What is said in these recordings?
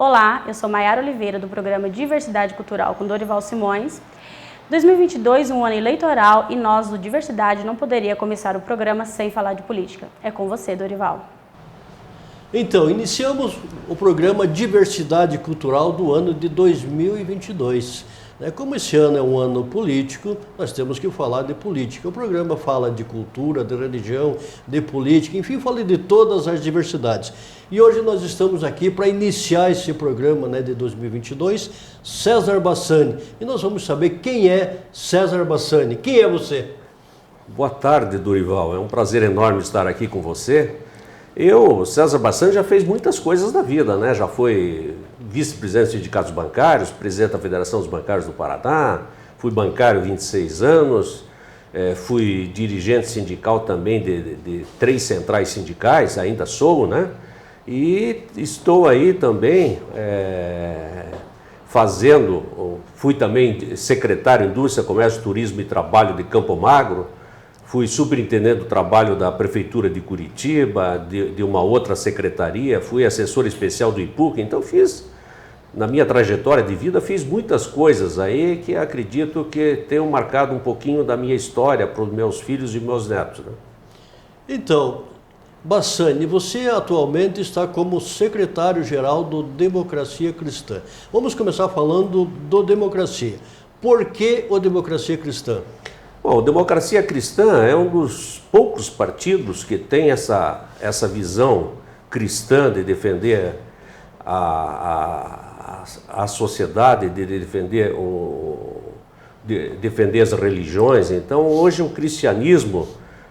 Olá, eu sou Maiara Oliveira, do programa Diversidade Cultural com Dorival Simões. 2022, um ano eleitoral, e nós do Diversidade não poderia começar o programa sem falar de política. É com você, Dorival. Então, iniciamos o programa Diversidade Cultural do ano de 2022. Como esse ano é um ano político, nós temos que falar de política. O programa fala de cultura, de religião, de política, enfim, fala de todas as diversidades. E hoje nós estamos aqui para iniciar esse programa de 2022, César Bassani. E nós vamos saber quem é César Bassani. Quem é você? Boa tarde, Dorival. É um prazer enorme estar aqui com você. César Bassani, já fez muitas coisas na vida, né? Já foi vice-presidente dos sindicatos bancários, presidente da Federação dos Bancários do Paraná, fui bancário 26 anos, fui dirigente sindical também de 3 centrais sindicais, ainda sou, né? E estou aí também fui também secretário de Indústria, Comércio, Turismo e Trabalho de Campo Magro, fui superintendente do trabalho da Prefeitura de Curitiba, de uma outra secretaria, fui assessor especial do IPUC, então na minha trajetória de vida, fiz muitas coisas aí que acredito que tenham marcado um pouquinho da minha história para os meus filhos e meus netos, né? Então, Bassani, você atualmente está como secretário-geral do Democracia Cristã. Vamos começar falando do Democracia. Por que o Democracia Cristã? Bom, o Democracia Cristã é um dos poucos partidos que tem essa visão cristã de defender a sociedade, de defender as religiões. Então, hoje o cristianismo,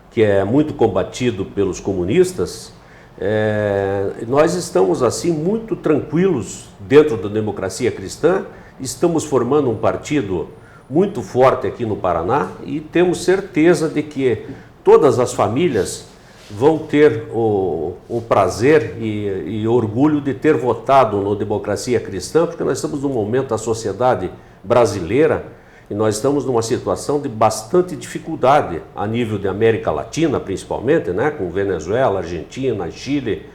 que é muito combatido pelos comunistas, nós estamos assim muito tranquilos dentro da Democracia Cristã, estamos formando um partido muito forte aqui no Paraná e temos certeza de que todas as famílias vão ter o prazer e orgulho de ter votado no Democracia Cristã, porque nós estamos num momento da sociedade brasileira e nós estamos numa situação de bastante dificuldade a nível de América Latina, principalmente, né, com Venezuela, Argentina, Chile,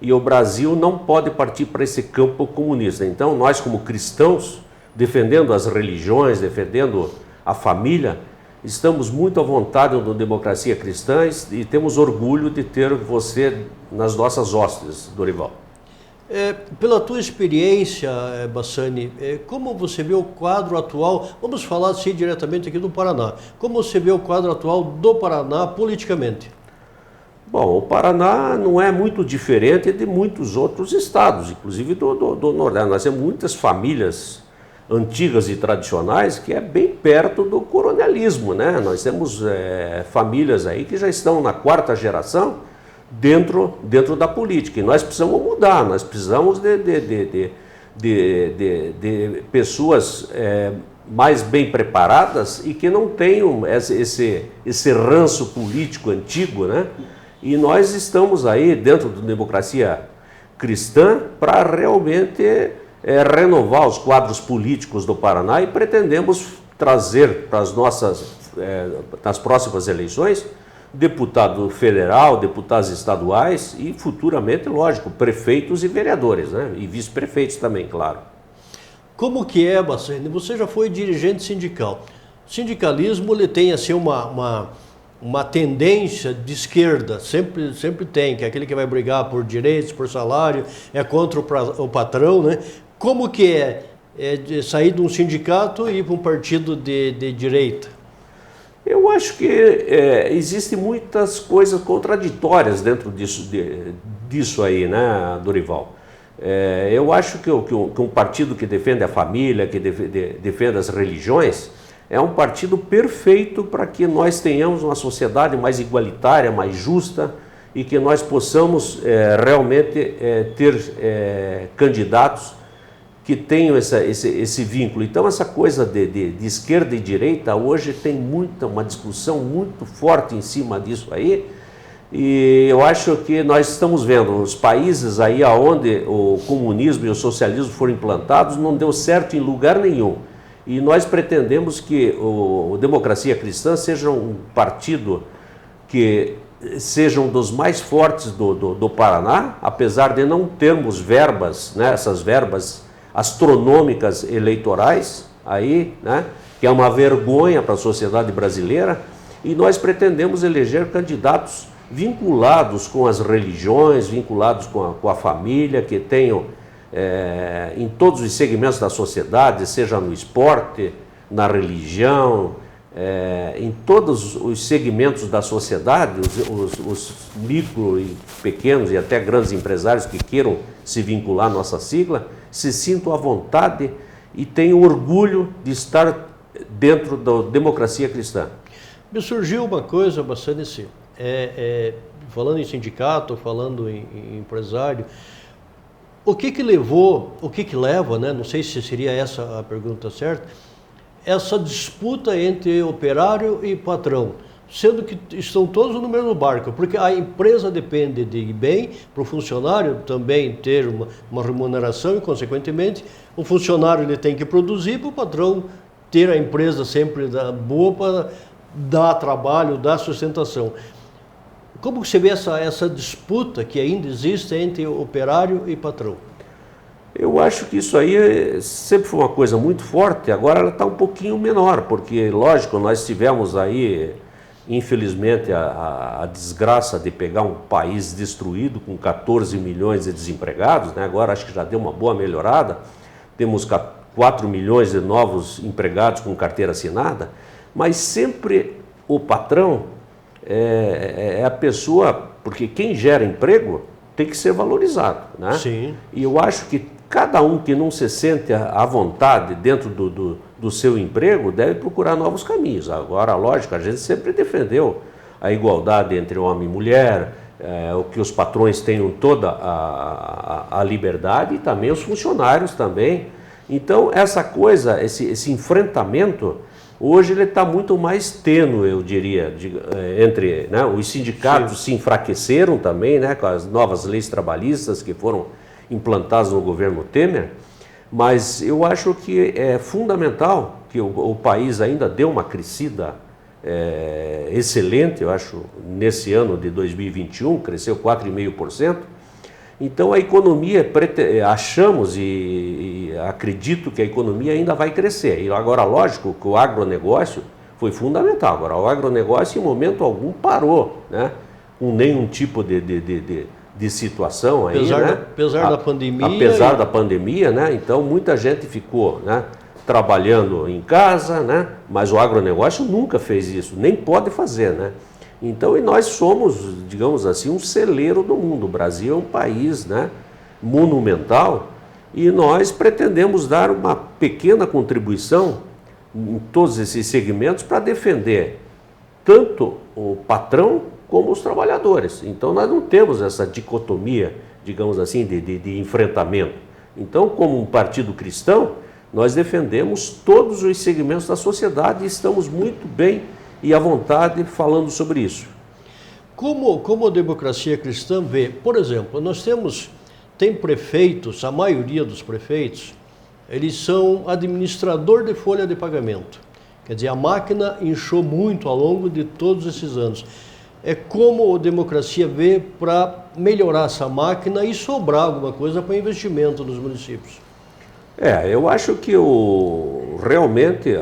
e o Brasil não pode partir para esse campo comunista. Então, nós como cristãos, defendendo as religiões, defendendo a família, estamos muito à vontade no Democracia Cristã e temos orgulho de ter você nas nossas hostes, Dorival. Pela tua experiência, Bassani, como você vê o quadro atual, vamos falar assim diretamente aqui do Paraná, como você vê o quadro atual do Paraná politicamente? Bom, o Paraná não é muito diferente de muitos outros estados, inclusive do Nordeste. Nós temos muitas famílias antigas e tradicionais que é bem perto do coronelismo, né? Nós temos famílias aí que já estão na 4ª geração dentro da política e nós precisamos mudar, nós precisamos de pessoas mais bem preparadas e que não tenham esse ranço político antigo, né? E nós estamos aí dentro da Democracia Cristã para realmente renovar os quadros políticos do Paraná e pretendemos trazer para nas próximas eleições, deputado federal, deputados estaduais e futuramente, lógico, prefeitos e vereadores, né? E vice-prefeitos também, claro. Como que é, Bassani? Você já foi dirigente sindical. O sindicalismo ele tem assim uma tendência de esquerda, sempre tem, que é aquele que vai brigar por direitos, por salário, é contra o patrão, né? Como que é de sair de um sindicato e ir para um partido de direita? Eu acho que existem muitas coisas contraditórias dentro disso aí, né, Dorival? Eu acho que um partido que defende a família, que defende as religiões, é um partido perfeito para que nós tenhamos uma sociedade mais igualitária, mais justa e que nós possamos realmente ter candidatos que tenham esse vínculo. Então, essa coisa de esquerda e direita, hoje tem uma discussão muito forte em cima disso aí, e eu acho que nós estamos vendo os países aí onde o comunismo e o socialismo foram implantados, não deu certo em lugar nenhum. E nós pretendemos que o Democracia Cristã seja um partido que sejam dos mais fortes do Paraná, apesar de não termos verbas, né, essas verbas astronômicas eleitorais, aí, né, que é uma vergonha para a sociedade brasileira, e nós pretendemos eleger candidatos vinculados com as religiões, vinculados com a família, que tenham em todos os segmentos da sociedade, seja no esporte, na religião, em todos os segmentos da sociedade, os micro e pequenos e até grandes empresários que queiram se vincular à nossa sigla, se sintam à vontade e tenham orgulho de estar dentro da democracia cristã. Me surgiu uma coisa bastante assim, falando em sindicato, falando em empresário, o que leva, né, não sei se seria essa a pergunta certa, essa disputa entre operário e patrão, sendo que estão todos no mesmo barco, porque a empresa depende de bem para o funcionário também ter uma remuneração e, consequentemente, o funcionário ele tem que produzir para o patrão ter a empresa sempre boa para dar trabalho, dar sustentação. Como você vê essa disputa que ainda existe entre operário e patrão? Eu acho que isso aí sempre foi uma coisa muito forte, agora ela está um pouquinho menor, porque, lógico, nós tivemos aí, infelizmente, a desgraça de pegar um país destruído com 14 milhões de desempregados, né? Agora acho que já deu uma boa melhorada, temos 4 milhões de novos empregados com carteira assinada, mas sempre o patrão é a pessoa, porque quem gera emprego tem que ser valorizado, né? Sim. E eu acho que cada um que não se sente à vontade dentro do seu emprego deve procurar novos caminhos. Agora, lógico, a gente sempre defendeu a igualdade entre homem e mulher, o que os patrões tenham toda a liberdade e também os funcionários também. Então, essa coisa, esse enfrentamento, hoje ele está muito mais tênue, eu diria, entre, né, os sindicatos Sim. se enfraqueceram também, né, com as novas leis trabalhistas que foram implantadas no governo Temer, mas eu acho que é fundamental que o país ainda dê uma crescida excelente, eu acho, nesse ano de 2021, cresceu 4,5%. Então a economia, achamos e acredito que a economia ainda vai crescer. E agora, lógico que o agronegócio foi fundamental. Agora, o agronegócio em momento algum parou, né? Com nenhum tipo de situação aí, apesar da pandemia. Apesar da pandemia, né? Então muita gente ficou, né, trabalhando em casa, né? Mas o agronegócio nunca fez isso, nem pode fazer, né? Então, e nós somos, digamos assim, um celeiro do mundo. O Brasil é um país, né, monumental, e nós pretendemos dar uma pequena contribuição em todos esses segmentos para defender tanto o patrão como os trabalhadores. Então, nós não temos essa dicotomia, digamos assim, de enfrentamento. Então, como um partido cristão, nós defendemos todos os segmentos da sociedade e estamos muito bem e à vontade falando sobre isso. Como a democracia cristã vê, por exemplo, tem prefeitos, a maioria dos prefeitos, eles são administrador de folha de pagamento. Quer dizer, a máquina inchou muito ao longo de todos esses anos. Como a democracia vê para melhorar essa máquina e sobrar alguma coisa para investimento nos municípios? Eu acho que realmente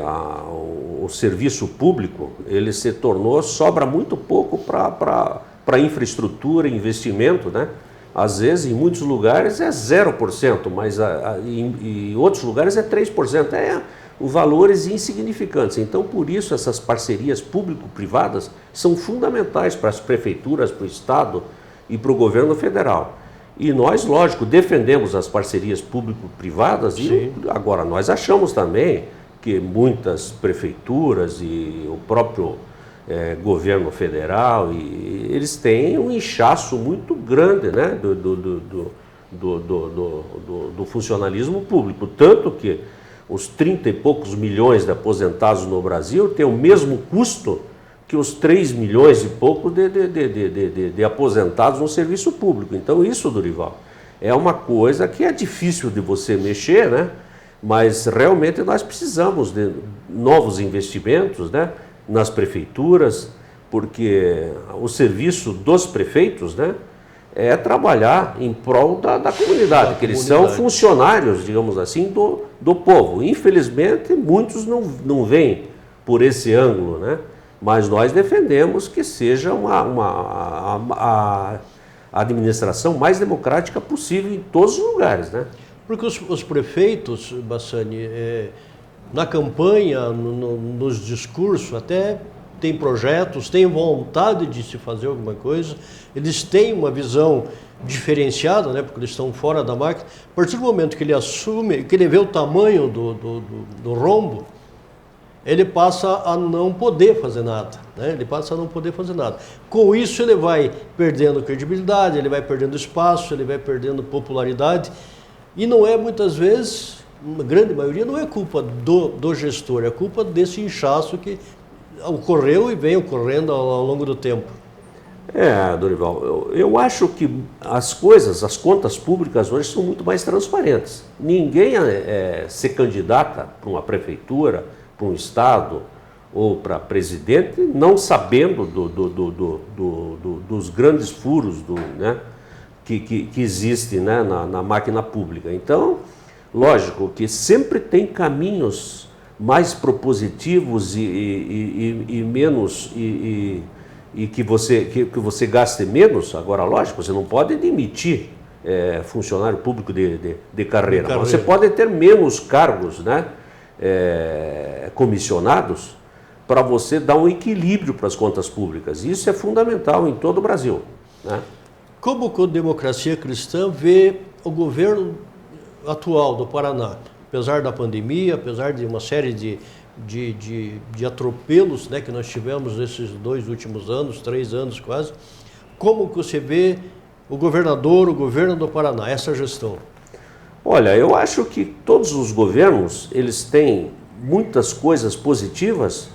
o serviço público, ele se tornou, sobra muito pouco para infraestrutura, investimento, né? Às vezes, em muitos lugares é 0%, mas em outros lugares é 3%. Valores insignificantes. Então, por isso, essas parcerias público-privadas são fundamentais para as prefeituras, para o Estado e para o governo federal. E nós, lógico, defendemos as parcerias público-privadas e agora nós achamos também que muitas prefeituras e o próprio governo federal, eles têm um inchaço muito grande, né, do funcionalismo público. Tanto que os 30 e poucos milhões de aposentados no Brasil têm o mesmo custo que os 3 milhões e pouco de aposentados no serviço público. Então isso, Dorival, é uma coisa que é difícil de você mexer, né? Mas realmente nós precisamos de novos investimentos, né, nas prefeituras, porque o serviço dos prefeitos, né, é trabalhar em prol da comunidade, que eles são funcionários, digamos assim, do povo. Infelizmente, muitos não veem por esse ângulo, né? Mas nós defendemos que seja a administração mais democrática possível em todos os lugares, né? Porque os prefeitos, Bassani, na campanha, nos discursos, até têm projetos, têm vontade de se fazer alguma coisa, eles têm uma visão diferenciada, né, porque eles estão fora da máquina. A partir do momento que ele assume, que ele vê o tamanho do rombo, ele passa a não poder fazer nada, né? Ele passa a não poder fazer nada. Com isso ele vai perdendo credibilidade, ele vai perdendo espaço, ele vai perdendo popularidade, e não é muitas vezes, uma grande maioria, não é culpa do gestor, é culpa desse inchaço que ocorreu e vem ocorrendo ao longo do tempo. Dorival, eu acho que as contas públicas hoje são muito mais transparentes. Ninguém se candidata para uma prefeitura, para um estado ou para presidente, não sabendo dos grandes furos né, que existem, né, na máquina pública. Então, lógico que sempre tem caminhos mais propositivos e menos e que você gaste menos. Agora, lógico, você não pode demitir funcionário público de carreira. Mas você pode ter menos cargos, né, comissionados, para você dar um equilíbrio para as contas públicas. Isso é fundamental em todo o Brasil, né? Como a Democracia Cristã vê o governo atual do Paraná, apesar da pandemia, apesar de uma série de atropelos, né, que nós tivemos nesses 2 últimos anos, 3 anos quase, como que você vê o governador, o governo do Paraná, essa gestão? Olha, eu acho que todos os governos, eles têm muitas coisas positivas,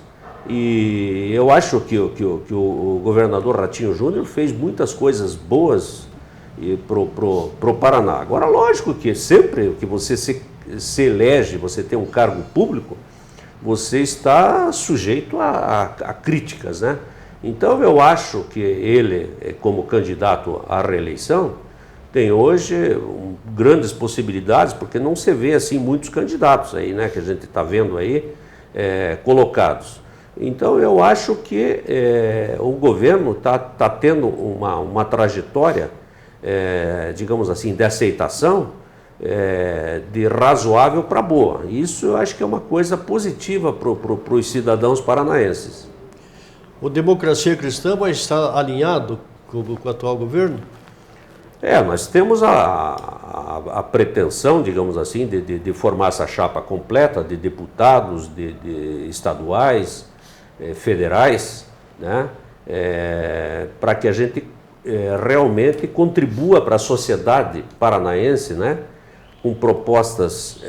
e eu acho que o governador Ratinho Júnior fez muitas coisas boas pro Paraná. Agora, lógico que sempre que você se elege, você tem um cargo público, você está sujeito a críticas, né? Então, eu acho que ele, como candidato à reeleição, tem hoje grandes possibilidades, porque não se vê assim muitos candidatos aí, né, que a gente está vendo aí colocados. Então, eu acho que o governo está tendo uma trajetória, digamos assim, de aceitação, de razoável para boa. Isso eu acho que é uma coisa positiva para os cidadãos paranaenses. O Democracia Cristã vai estar alinhado com o atual governo? Nós temos a pretensão, digamos assim, de formar essa chapa completa de deputados, de estaduais, federais, né? Para que a gente realmente contribua para a sociedade paranaense, né? Com propostas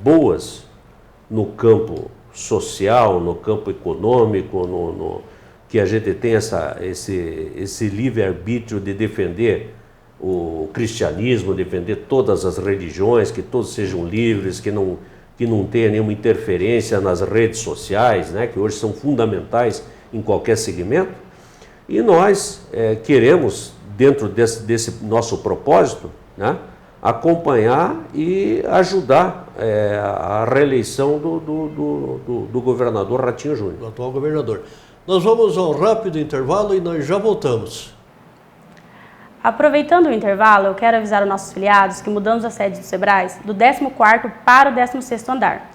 boas no campo social, no campo econômico, que a gente tem esse livre-arbítrio de defender o cristianismo, defender todas as religiões, que todos sejam livres, que não tenha nenhuma interferência nas redes sociais, né, que hoje são fundamentais em qualquer segmento. E nós queremos, dentro desse nosso propósito, né, acompanhar e ajudar a reeleição do governador Ratinho Júnior. Do atual governador. Nós vamos a um rápido intervalo e nós já voltamos. Aproveitando o intervalo, eu quero avisar os nossos filiados que mudamos a sede do Sebrae do 14º para o 16º andar,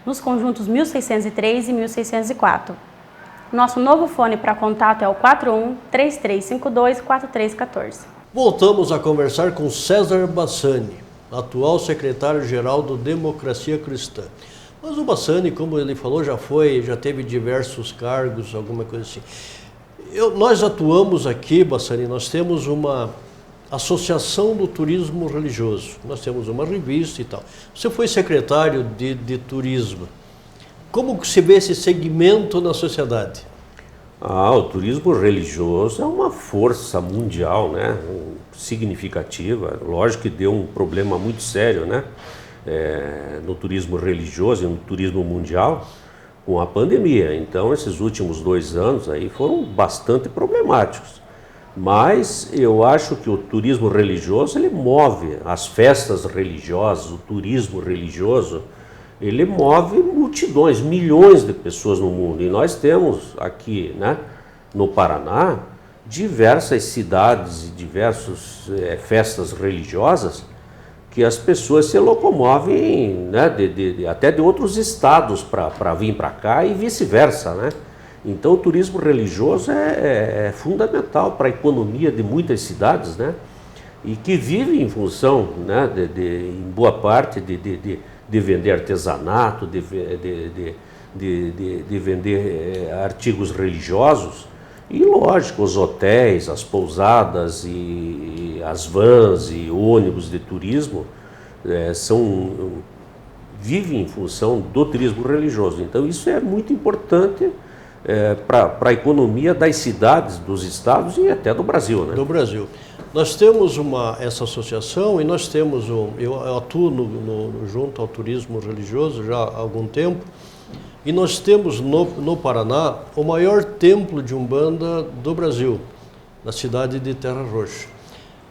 nos conjuntos 1603 e 1604. Nosso novo fone para contato é o 41-3352-4314. Voltamos a conversar com César Bassani, atual secretário-geral do Democracia Cristã. Mas o Bassani, como ele falou, já teve diversos cargos, alguma coisa assim. Nós atuamos aqui, Bassani, nós temos uma associação do turismo religioso, nós temos uma revista e tal. Você foi secretário de turismo. Como que se vê esse segmento na sociedade? O turismo religioso é uma força mundial, né? Significativa. Lógico que deu um problema muito sério, né? No turismo religioso e no turismo mundial, com a pandemia. Então, esses últimos 2 anos aí foram bastante problemáticos. Mas eu acho que o turismo religioso, ele move as festas religiosas, o turismo religioso, ele move multidões, milhões de pessoas no mundo. E nós temos aqui, né, no Paraná, diversas cidades e diversas festas religiosas que as pessoas se locomovem, né, até de outros estados para vir para cá e vice-versa, né? Então o turismo religioso é fundamental para a economia de muitas cidades, né? E que vive em função, né, em boa parte, de vender artesanato, de vender artigos religiosos. E lógico, os hotéis, as pousadas e as vans e ônibus de turismo vivem em função do turismo religioso. Então isso é muito importante para a economia das cidades, dos estados e até do Brasil, né? Do Brasil. Nós temos essa associação e nós temos, eu atuo junto ao turismo religioso já há algum tempo, e nós temos no Paraná o maior templo de Umbanda do Brasil, na cidade de Terra Roxa.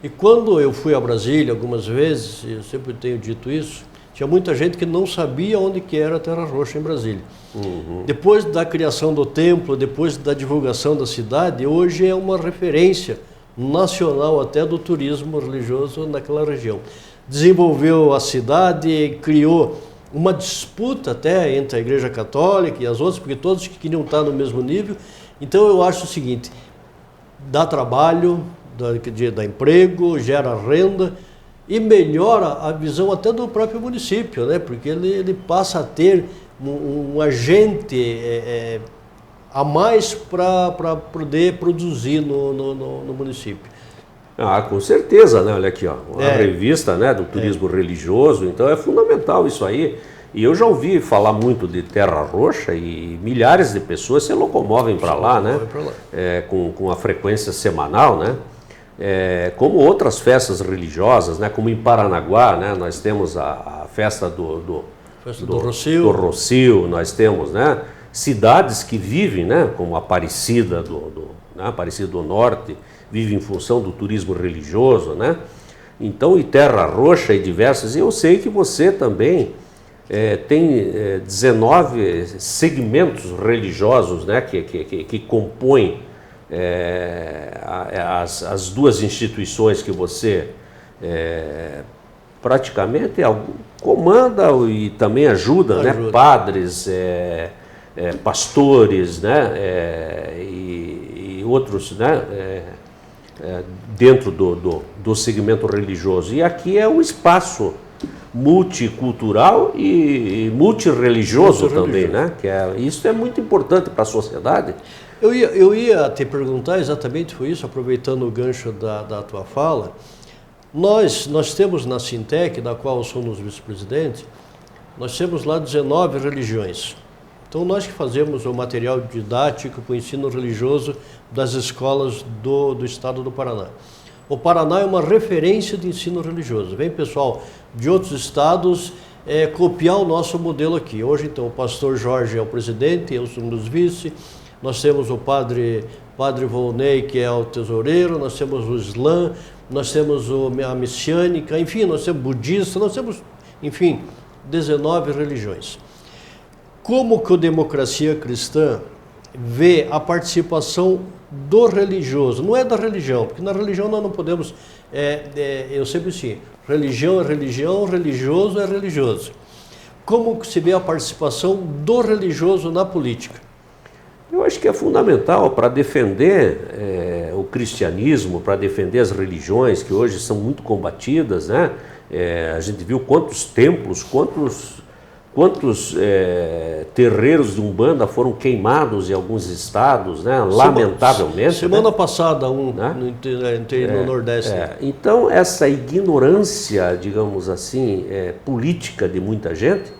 E quando eu fui a Brasília algumas vezes, eu sempre tenho dito isso, tinha muita gente que não sabia onde que era Terra Roxa em Brasília. Uhum. Depois da criação do templo, depois da divulgação da cidade, hoje é uma referência nacional até do turismo religioso naquela região. Desenvolveu a cidade, criou uma disputa até entre a Igreja Católica e as outras, porque todos queriam estar no mesmo nível. Então eu acho o seguinte, dá trabalho, dá emprego, gera renda e melhora a visão até do próprio município, né? Porque ele passa a ter um agente a mais para poder produzir no município. Ah, com certeza, né? Olha aqui, ó, uma revista, né, do turismo religioso, então é fundamental isso aí. E eu já ouvi falar muito de Terra Roxa e milhares de pessoas se locomovem para lá, né? Com a frequência semanal, né? Como outras festas religiosas, né? Como em Paranaguá, né? Nós temos a festa do Rocio, nós temos, né, cidades que vivem, né, como Aparecida Aparecida do Norte, vive em função do turismo religioso, né? Então, e Terra Roxa e diversas, e eu sei que você também tem 19 segmentos religiosos, né, que compõem as duas instituições que você praticamente comanda e também ajuda, né, padres, pastores, né, e outros, né, dentro do segmento religioso. E aqui é um espaço multicultural e multireligioso também, né? Isso é muito importante para a sociedade. Eu ia te perguntar exatamente foi isso, aproveitando o gancho da tua fala. Nós temos na Sintec, da qual somos vice-presidente, nós temos lá 19 religiões. Então nós que fazemos o material didático para o ensino religioso das escolas do estado do Paraná. O Paraná é uma referência de ensino religioso. Vem pessoal de outros estados copiar o nosso modelo aqui. Hoje, então, o pastor Jorge é o presidente, eu sou um dos vice. Nós temos o padre Volney, que é o tesoureiro. Nós temos o Islã, nós temos a Messiânica, enfim, nós temos budista, nós temos, enfim, 19 religiões. Como que a democracia cristã vê a participação do religioso? Não é da religião, porque na religião nós não podemos, eu sempre digo, religião é religião, religioso é religioso. Como que se vê a participação do religioso na política? Eu acho que é fundamental para defender o cristianismo, para defender as religiões que hoje são muito combatidas, né? A gente viu quantos templos, quantos terreiros de Umbanda foram queimados em alguns estados, né? Lamentavelmente. Semana passada, no Nordeste. Então, essa ignorância, digamos assim, política de muita gente,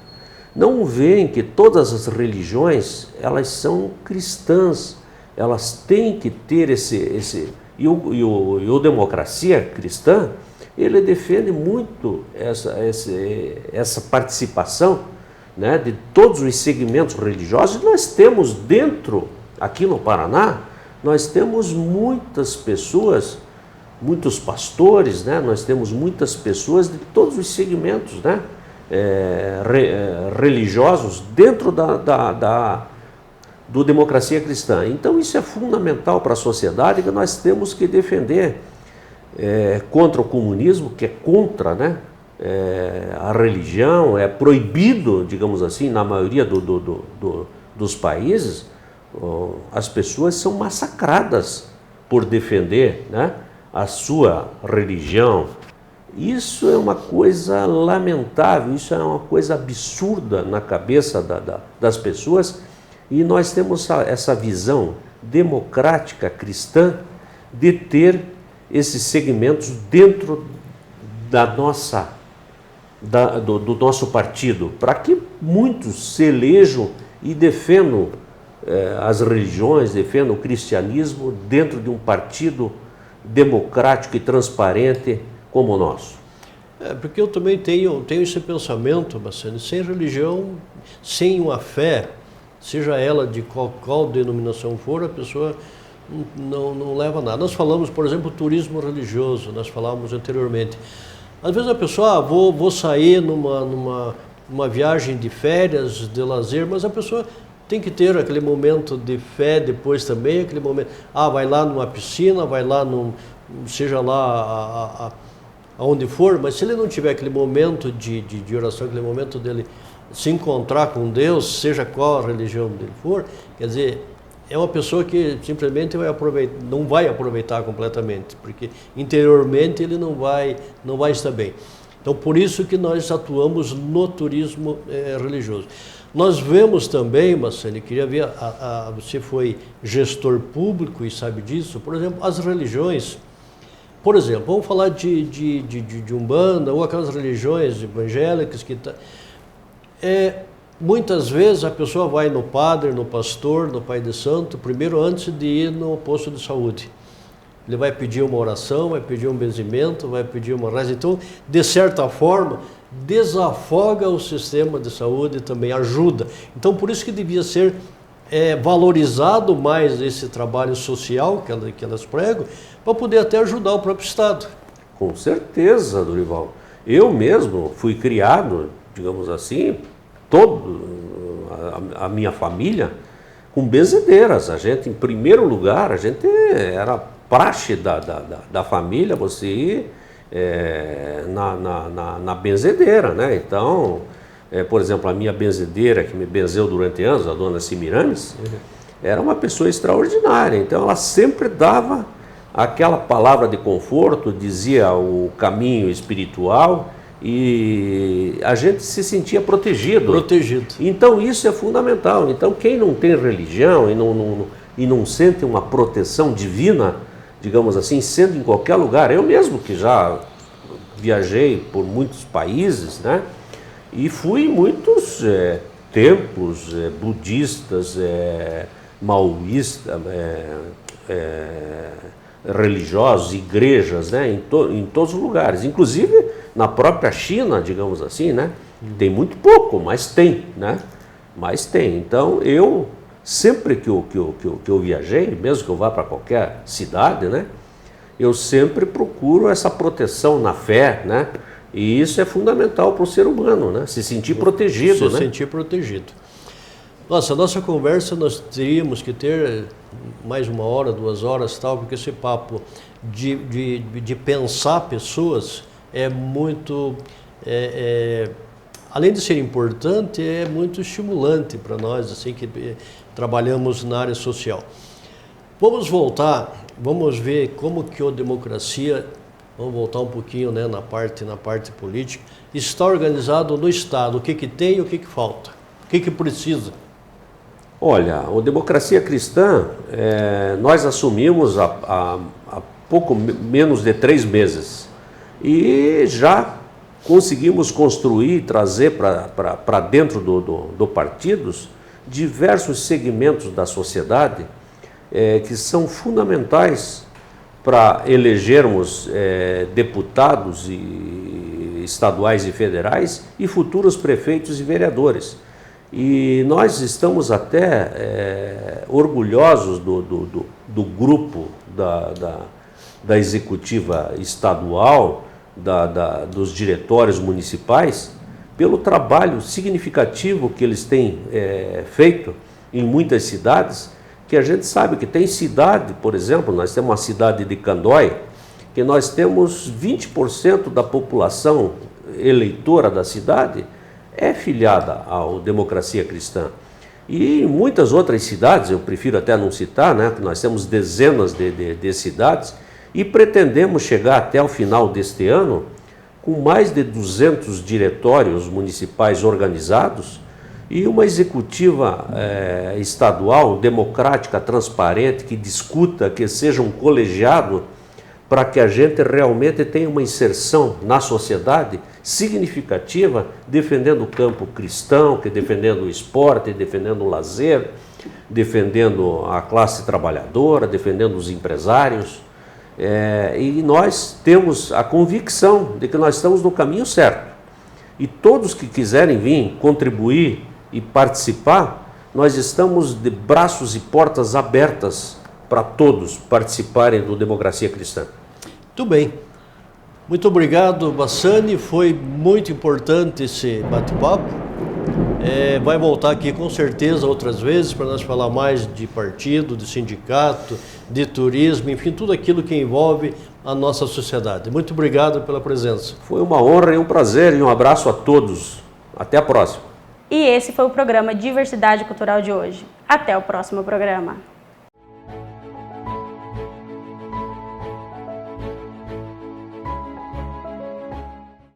não veem que todas as religiões, elas são cristãs, elas têm que ter E o democracia cristã, ele defende muito essa participação né, de todos os segmentos religiosos. Nós temos dentro, aqui no Paraná, nós temos muitas pessoas, muitos pastores, né, nós temos muitas pessoas de todos os segmentos, né, religiosos dentro do Democracia Cristã. Então isso é fundamental para a sociedade, que nós temos que defender contra o comunismo, que é contra, né, a religião, é proibido, digamos assim, na maioria dos países. As pessoas são massacradas por defender, né, a sua religião. Isso é uma coisa lamentável, isso é uma coisa absurda na cabeça das pessoas, e nós temos essa visão democrática cristã de ter esses segmentos dentro do nosso partido, para que muitos se elejam e defendam as religiões, defendam o cristianismo dentro de um partido democrático e transparente como o nosso. Porque eu também tenho esse pensamento, Bassani, sem religião, sem uma fé, seja ela de qual denominação for, a pessoa não leva nada. Nós falamos, por exemplo, turismo religioso, nós falávamos anteriormente. Às vezes a pessoa, vou sair numa viagem de férias, de lazer, mas a pessoa tem que ter aquele momento de fé depois também, aquele momento, vai lá numa piscina, vai lá, seja lá aonde for, mas se ele não tiver aquele momento de oração, aquele momento dele se encontrar com Deus, seja qual a religião dele for, quer dizer, é uma pessoa que simplesmente não vai aproveitar completamente, porque interiormente ele não vai estar bem. Então, por isso que nós atuamos no turismo religioso. Nós vemos também, Bassani, queria ver, você foi gestor público e sabe disso, por exemplo, as religiões, por exemplo, vamos falar de Umbanda ou aquelas religiões evangélicas que muitas vezes a pessoa vai no padre, no pastor, no pai de santo, primeiro antes de ir no posto de saúde. Ele vai pedir uma oração, vai pedir um benzimento, vai pedir uma reza. Então, de certa forma, desafoga o sistema de saúde, também ajuda. Então, por isso que devia ser valorizado mais esse trabalho social que elas pregam, para poder até ajudar o próprio Estado. Com certeza, Dorival. Eu mesmo fui criado, digamos assim, a minha família com benzedeiras. A gente, em primeiro lugar, era praxe da família você ir na benzedeira, né? Então, por exemplo, a minha benzedeira, que me benzeu durante anos, a dona Semiramis, era uma pessoa extraordinária. Então, ela sempre dava aquela palavra de conforto, dizia o caminho espiritual, e a gente se sentia protegido. Então isso é fundamental. Então quem não tem religião e não sente uma proteção divina, digamos assim, sendo em qualquer lugar, eu mesmo que já viajei por muitos países, né, e fui em muitos templos budistas, maoístas, religiosos, igrejas, né, em todos os lugares, inclusive na própria China, digamos assim, né, tem muito pouco, mas tem, né, mas tem. Então eu sempre que eu viajei, mesmo que eu vá para qualquer cidade, né, eu sempre procuro essa proteção na fé, né, e isso é fundamental para o ser humano, né, se sentir protegido, se sentir protegido. Nossa conversa nós teríamos que ter mais 1 hora, 2 horas, tal, porque esse papo de pensar pessoas é muito, além de ser importante, é muito estimulante para nós, assim, que trabalhamos na área social. Vamos voltar, vamos ver como que a democracia, vamos voltar um pouquinho, né, na parte política, está organizado no Estado, o que tem e o que falta, o que precisa. Olha, a Democracia Cristã, nós assumimos há pouco menos de 3 meses e já conseguimos construir e trazer para dentro do partidos diversos segmentos da sociedade que são fundamentais para elegermos deputados estaduais e federais e futuros prefeitos e vereadores. E nós estamos até orgulhosos do grupo da executiva estadual, dos diretórios municipais, pelo trabalho significativo que eles têm feito em muitas cidades, que a gente sabe que tem cidade, por exemplo, nós temos uma cidade de Candói, que nós temos 20% da população eleitora da cidade é filiada à Democracia Cristã. E em muitas outras cidades, eu prefiro até não citar, né, que nós temos dezenas de cidades, e pretendemos chegar até o final deste ano com mais de 200 diretórios municipais organizados e uma executiva estadual democrática, transparente, que discuta, que seja um colegiado, para que a gente realmente tenha uma inserção na sociedade significativa, defendendo o campo cristão, defendendo o esporte, defendendo o lazer, defendendo a classe trabalhadora, defendendo os empresários. E nós temos a convicção de que nós estamos no caminho certo. E todos que quiserem vir contribuir e participar, nós estamos de braços e portas abertas para todos participarem do Democracia Cristã. Muito bem. Muito obrigado, Bassani. Foi muito importante esse bate-papo. Vai voltar aqui com certeza outras vezes para nós falar mais de partido, de sindicato, de turismo, enfim, tudo aquilo que envolve a nossa sociedade. Muito obrigado pela presença. Foi uma honra e um prazer e um abraço a todos. Até a próxima. E esse foi o programa Diversidade Cultural de hoje. Até o próximo programa.